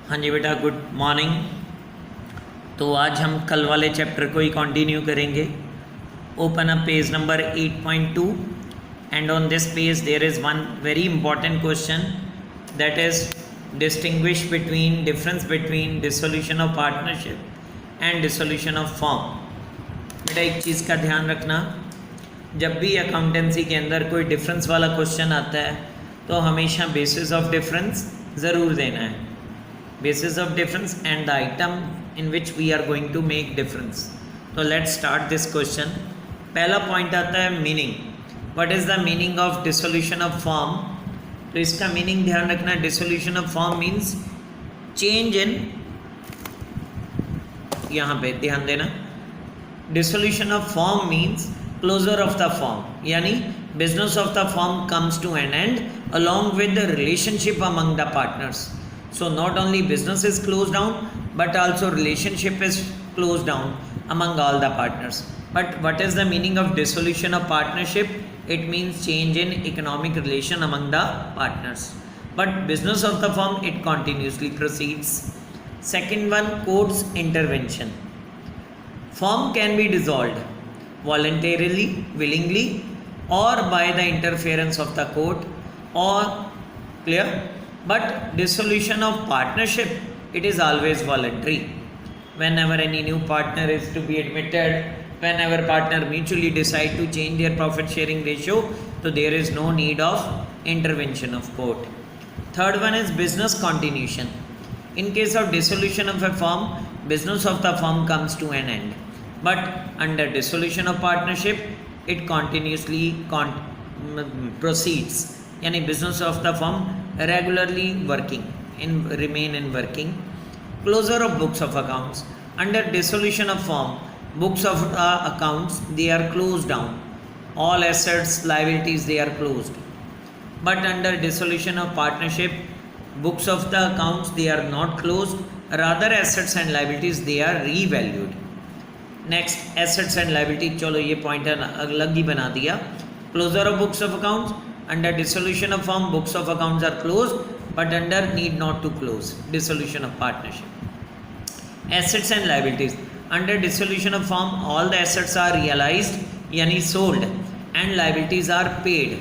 हाँ जी बेटा, good morning. तो आज हम कल वाले चैप्टर को ही कंटिन्यू करेंगे। Open up page number 8.2 and on this page there is one very important question, that is distinguish between difference between dissolution of partnership and dissolution of firm. बेटा एक चीज़ का ध्यान रखना, जब भी अकाउंटेंसी के अंदर कोई डिफरेंस वाला क्वेश्चन आता है तो हमेशा बेसिस ऑफ डिफरेंस ज़रूर देना है। basis of difference and the item in which we are going to make difference. So let's start this question. पहला पॉइंट आता है meaning. What is the meaning of dissolution of firm? तो इसका meaning ध्यान रखना, dissolution of firm means change in, यहाँ पे ध्यान देना, dissolution of firm means closure of the firm, यानी business of the firm comes to an end along with the relationship among the partners. So not only business is closed down, but also relationship is closed down among all the partners. But what is the meaning of dissolution of partnership? It means change in economic relation among the partners. But business of the firm, it continuously proceeds. Second one, court's intervention. Firm can be dissolved voluntarily, willingly, or by the interference of the court, or clear. But dissolution of partnership, it is always voluntary. Whenever any new partner is to be admitted, whenever partner mutually decide to change their profit sharing ratio, so there is no need of intervention of court. Third one is business continuation. In case of dissolution of a firm, business of the firm comes to an end. But under dissolution of partnership, it continuously proceeds. यानी business of the firm regularly working, remain in working. Closure of books of accounts. Under dissolution of firm, books of accounts, they are closed down. All assets, liabilities, they are closed. But under dissolution of partnership, books of the accounts, they are not closed. Rather assets and liabilities, they are revalued. Next, assets and liabilities, चलो ये point अलग ही बना दिया. Closure of books of accounts. Under dissolution of firm, books of accounts are closed, but under need not to close, dissolution of partnership. Assets and liabilities. Under dissolution of firm, all the assets are realized, yani sold, and liabilities are paid,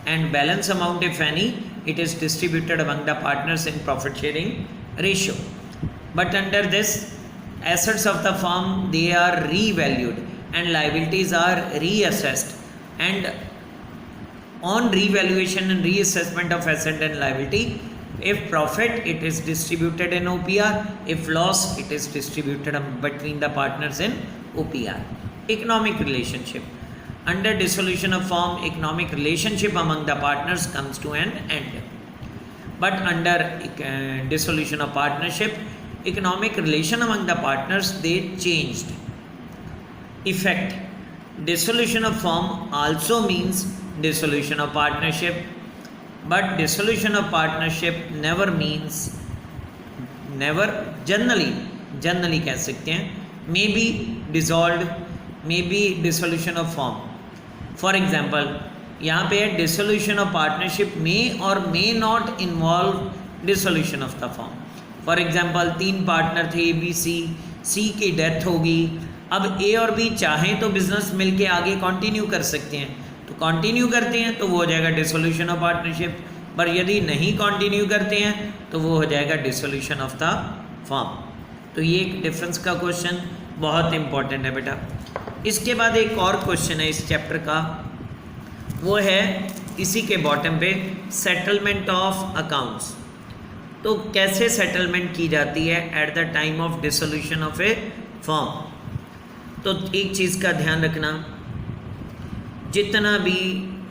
and balance amount, if any, it is distributed among the partners in profit sharing ratio. But under this, assets of the firm, they are revalued and liabilities are reassessed, and on revaluation and reassessment of asset and liability, if profit, it is distributed in OPR, if loss, it is distributed between the partners in OPR. Economic relationship. Under dissolution of firm, economic relationship among the partners comes to an end. But under dissolution of partnership, economic relation among the partners, they changed. Effect. Dissolution of firm also means dissolution of partnership, but dissolution of partnership never means, never, generally कह सकते हैं, may be dissolved, may be dissolution of firm. For example, यहाँ पे है dissolution of partnership may or may not involve dissolution of the firm. For example, 3 partner थे C की death होगी, अब A और B चाहें तो बिजनेस मिलके आगे कंटिन्यू कर सकते हैं, तो कंटिन्यू करते हैं तो वो हो जाएगा डिसोल्यूशन ऑफ पार्टनरशिप, पर यदि नहीं कंटिन्यू करते हैं तो वो हो जाएगा डिसोल्यूशन ऑफ द फर्म। तो ये एक डिफरेंस का क्वेश्चन बहुत इंपॉर्टेंट है बेटा। इसके बाद एक और क्वेश्चन है इस चैप्टर का, वो है इसी के बॉटम पे, सेटलमेंट ऑफ अकाउंट्स। तो कैसे सेटलमेंट की जाती है at the time of dissolution of a firm? तो एक चीज़ का ध्यान रखना, जितना भी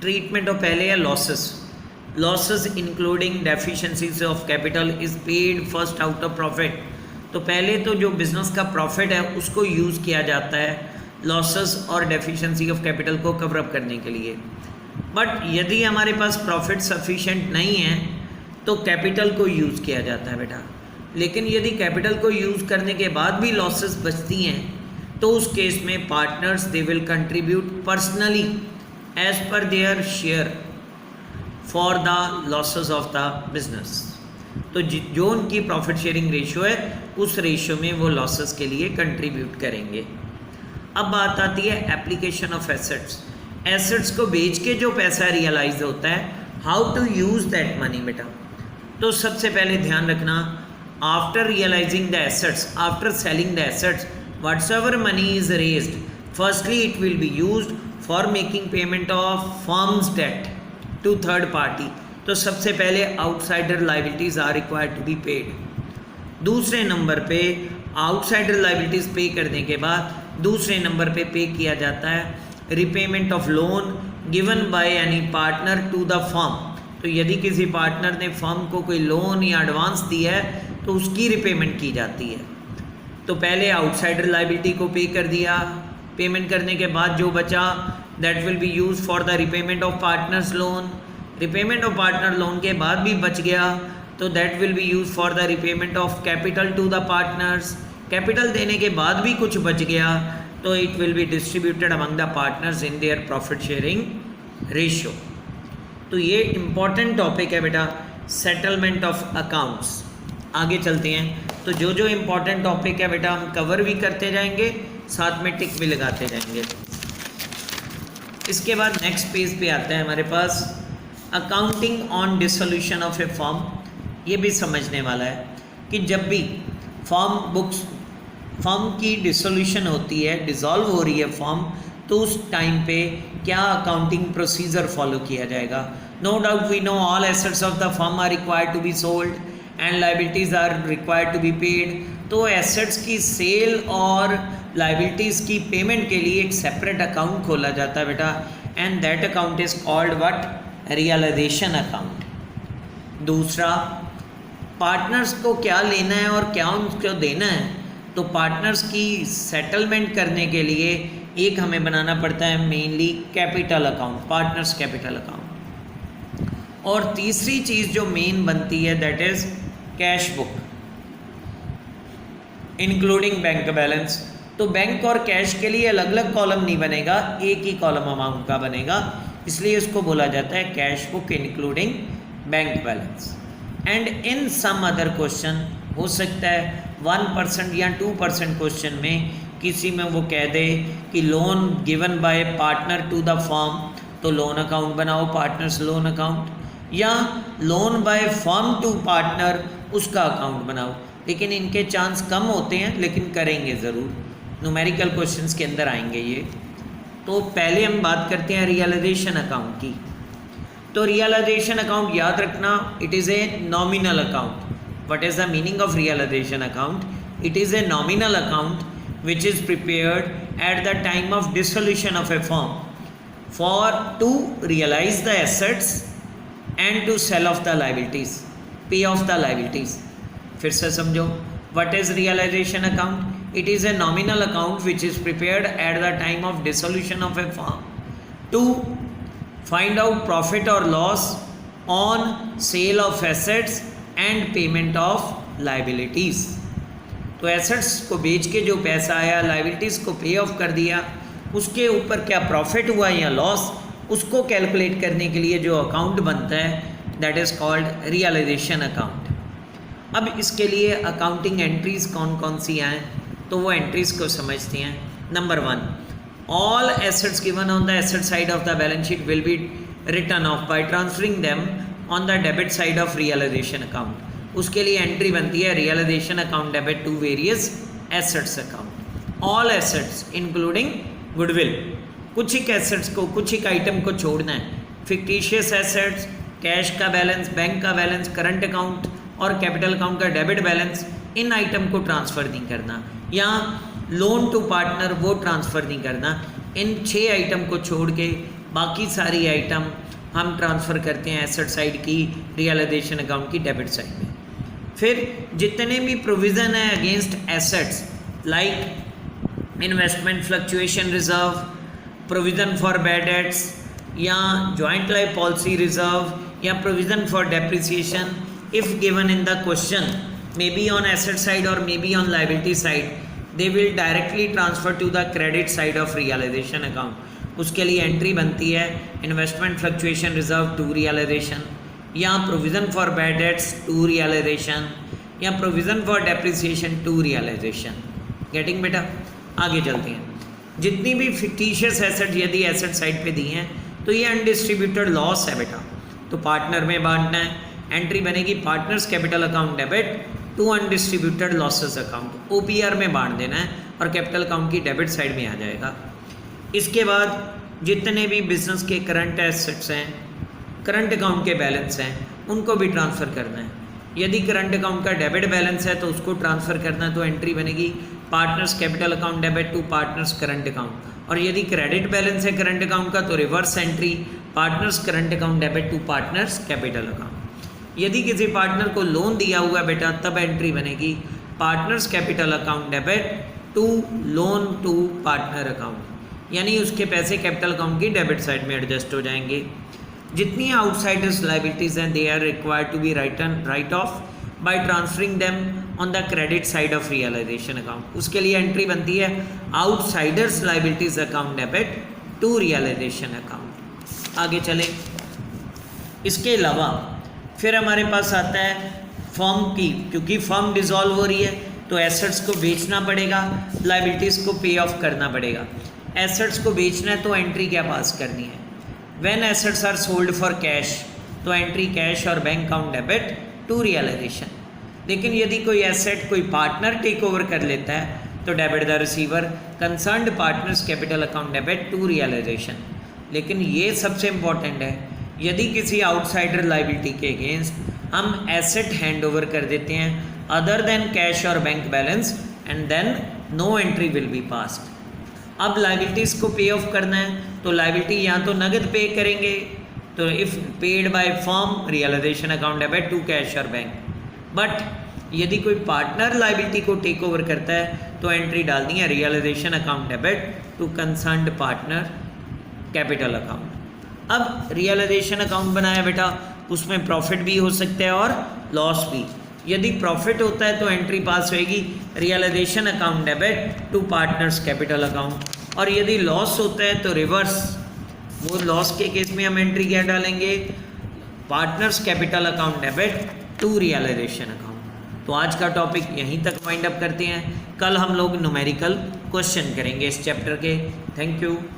ट्रीटमेंट हो, पहले है losses including deficiencies of capital is paid first out of profit. तो पहले तो जो बिज़नेस का प्रॉफिट है उसको यूज़ किया जाता है लॉसेस और डेफिशिएंसी ऑफ कैपिटल को कवर अप करने के लिए। बट यदि हमारे पास प्रॉफिट सफिशेंट नहीं है तो कैपिटल को यूज़ किया जाता है बेटा। लेकिन यदि कैपिटल को यूज़ करने के बाद भी लॉसेस बचती हैं तो उस केस में partners, they will contribute personally as per their share for the losses of the business. तो जो उनकी प्रॉफिट शेयरिंग रेशियो है उस रेशियो में वो लॉसेस के लिए कंट्रीब्यूट करेंगे। अब बात आती है एप्लीकेशन ऑफ एसेट्स। एसेट्स को बेच के जो पैसा रियलाइज होता है, how to use that money बेटा। तो सबसे पहले ध्यान रखना, after realising the assets, after selling the assets, whatsoever money is raised, firstly it will be used for making payment of firms debt to third party. तो सबसे पहले outsider liabilities are required to be paid. दूसरे number पे outsider liabilities pay करने के बाद दूसरे number पे किया जाता है repayment of loan given by any partner to the firm. तो यदि किसी पार्टनर ने फर्म को कोई लोन या एडवांस दिया है तो उसकी रिपेमेंट की जाती है। तो पहले आउटसाइडर लाइबिलिटी को पे कर दिया, पेमेंट करने के बाद जो बचा that will be use for the repayment of partners loan. Repayment of partner loan के बाद भी बच गया तो that will be use for the repayment of capital to the partners. Capital देने के बाद भी कुछ बच गया तो it will be distributed among the partners in their profit sharing ratio. तो ये इम्पॉर्टेंट टॉपिक है बेटा, सेटलमेंट ऑफ अकाउंट्स। आगे चलते हैं, तो जो जो इम्पॉर्टेंट टॉपिक है बेटा हम कवर भी करते जाएंगे, साथ में टिक भी लगाते जाएंगे। इसके बाद नेक्स्ट पेज पे आता है हमारे पास accounting on dissolution of a firm. ये भी समझने वाला है कि जब भी फर्म की डिसोल्यूशन होती है, डिसॉल्व हो रही है फर्म, तो उस टाइम पे क्या अकाउंटिंग प्रोसीजर फॉलो किया जाएगा। No doubt we know all assets of the firm are required to be sold and liabilities are required to be paid. तो एसेट्स की सेल और लाइबिलिटीज़ की पेमेंट के लिए एक सेपरेट अकाउंट खोला जाता है बेटा, and that account is called what, realisation account. दूसरा, पार्टनर्स को क्या लेना है और क्या उनको देना है, तो पार्टनर्स की सेटलमेंट करने के लिए एक हमें बनाना पड़ता है mainly capital account, partners capital account. और तीसरी चीज़ जो मेन बनती है that is cash book including bank balance. तो बैंक और कैश के लिए अलग अलग कॉलम नहीं बनेगा, एक ही कॉलम अमाउंट का बनेगा, इसलिए इसको बोला जाता है cash book including bank balance. And in some other question हो सकता है 1% या 2% क्वेश्चन में किसी में वो कह दे कि loan given by partner to the firm, तो लोन अकाउंट बनाओ, पार्टनर्स लोन अकाउंट, या loan by firm to partner, उसका अकाउंट बनाओ। लेकिन इनके चांस कम होते हैं, लेकिन करेंगे ज़रूर, न्यूमेरिकल क्वेश्चंस के अंदर आएंगे ये। तो पहले हम बात करते हैं रियलाइजेशन अकाउंट की। तो रियलाइजेशन अकाउंट याद रखना, it is a nominal account. What is the meaning of realization account? It is a nominal account which is prepared at the time of dissolution of a firm to realize the assets and to sell off the liabilities, pay off the liabilities. फिर से समझो, what is realization account? It is a nominal account which is prepared at the time of dissolution of a firm to find out profit or loss on sale of assets and payment of liabilities. तो assets को बेच के जो पैसा आया, liabilities को pay of कर दिया, उसके ऊपर क्या प्रॉफिट हुआ या लॉस, उसको कैलकुलेट करने के लिए जो अकाउंट बनता है that is called realisation account. अब इसके लिए अकाउंटिंग एंट्रीज़ कौन कौन सी आएँ, तो वो एंट्रीज़ को समझते हैं। Number 1, all assets given on the asset side of the balance sheet will be written off by transferring them on the debit side of realisation account. उसके लिए एंट्री बनती है realisation account debit to various assets account. All assets including goodwill, कुछ एक assets को, कुछ एक item को छोड़ना है। फिक्टिशियस एसेट्स, कैश का बैलेंस, बैंक का बैलेंस, करंट अकाउंट और कैपिटल अकाउंट का डेबिट बैलेंस, इन आइटम को ट्रांसफ़र नहीं करना, या लोन टू पार्टनर वो ट्रांसफ़र नहीं करना। इन 6 आइटम को छोड़ के बाकी सारी आइटम हम ट्रांसफ़र करते हैं एसेट साइड की रियलाइजेशन अकाउंट की डेबिट साइड में। फिर जितने भी प्रोविज़न है against assets like investment fluctuation reserve, provision for bad debts, या जॉइंट लाइफ पॉलिसी रिजर्व, या provision for depreciation, if given in the question may be on asset side और may be on liability side, they will directly transfer to the credit side of realisation account. उसके लिए entry बनती है investment fluctuation reserve to realisation, या provision for bad debts to realisation, या provision for depreciation to realisation. Getting बेटा? आगे चलते हैं। जितनी भी फिक्टिशियस एसेट यदि एसेट साइड पे दी हैं तो ये अनडिस्ट्रीब्यूटेड लॉस है बेटा, तो पार्टनर में बांटना है। एंट्री बनेगी partners capital account debit to undistributed losses account, OPR में बांट देना है और कैपिटल अकाउंट की डेबिट साइड में आ जाएगा। इसके बाद जितने भी बिजनेस के करंट एसेट्स हैं, करंट अकाउंट के बैलेंस हैं, उनको भी ट्रांसफ़र करना है। यदि करंट अकाउंट का डेबिट बैलेंस है तो उसको ट्रांसफ़र करना है, तो एंट्री बनेगी partners capital account debit to partners current account. और यदि क्रेडिट बैलेंस है करंट अकाउंट का तो reverse entry partners current account debit to partners capital account. यदि किसी पार्टनर को लोन दिया हुआ बेटा तब एंट्री बनेगी partners capital account debit to loan to partner account, यानी उसके पैसे कैपिटल अकाउंट की डेबिट साइड में एडजस्ट हो जाएंगे। जितनी आउटसाइडर्स लाइबिलिटीज़ हैं they are required to be write off by transferring them on the credit side of realisation account. उसके लिए एंट्री बनती है outsiders liabilities account debit to realisation account. आगे चले। इसके अलावा फिर हमारे पास आता है फर्म की, क्योंकि फर्म डिसॉल्व हो रही है तो एसेट्स को बेचना पड़ेगा, लाइबिलिटीज़ को पे ऑफ करना पड़ेगा। एसेट्स को बेचना है तो एंट्री क्या पास करनी है? When assets are sold for cash तो एंट्री कैश और bank account debit to realisation. लेकिन यदि कोई एसेट कोई पार्टनर टेक ओवर कर लेता है तो debit the receiver concerned partners capital account debit to realisation. लेकिन ये सबसे इम्पॉर्टेंट है, यदि किसी आउटसाइडर लाइबिलिटी के अगेंस्ट हम एसेट हैंड ओवर कर देते हैं अदर देन कैश और bank balance and then no entry will be passed. अब लाइबिलिटीज़ को पे ऑफ करना है तो लाइबिलिटी या तो नगद पे करेंगे, तो if paid by firm realisation account debit to cash और बैंक। बट यदि कोई पार्टनर लाइबिलिटी को टेक ओवर करता है तो एंट्री डालनी है realisation account debit to concerned partner capital account. अब रियलाइजेशन अकाउंट बनाया बेटा, उसमें प्रॉफिट भी हो सकता है और लॉस भी। यदि प्रॉफिट होता है तो एंट्री पास होएगी realisation account debit to partners capital account, और यदि लॉस होता है तो रिवर्स, वो लॉस के केस में हम एंट्री क्या डालेंगे? Partners capital account debit to realisation account. तो आज का टॉपिक यहीं तक वाइंड अप करते हैं। कल हम लोग न्यूमेरिकल क्वेश्चन करेंगे इस चैप्टर के। Thank you.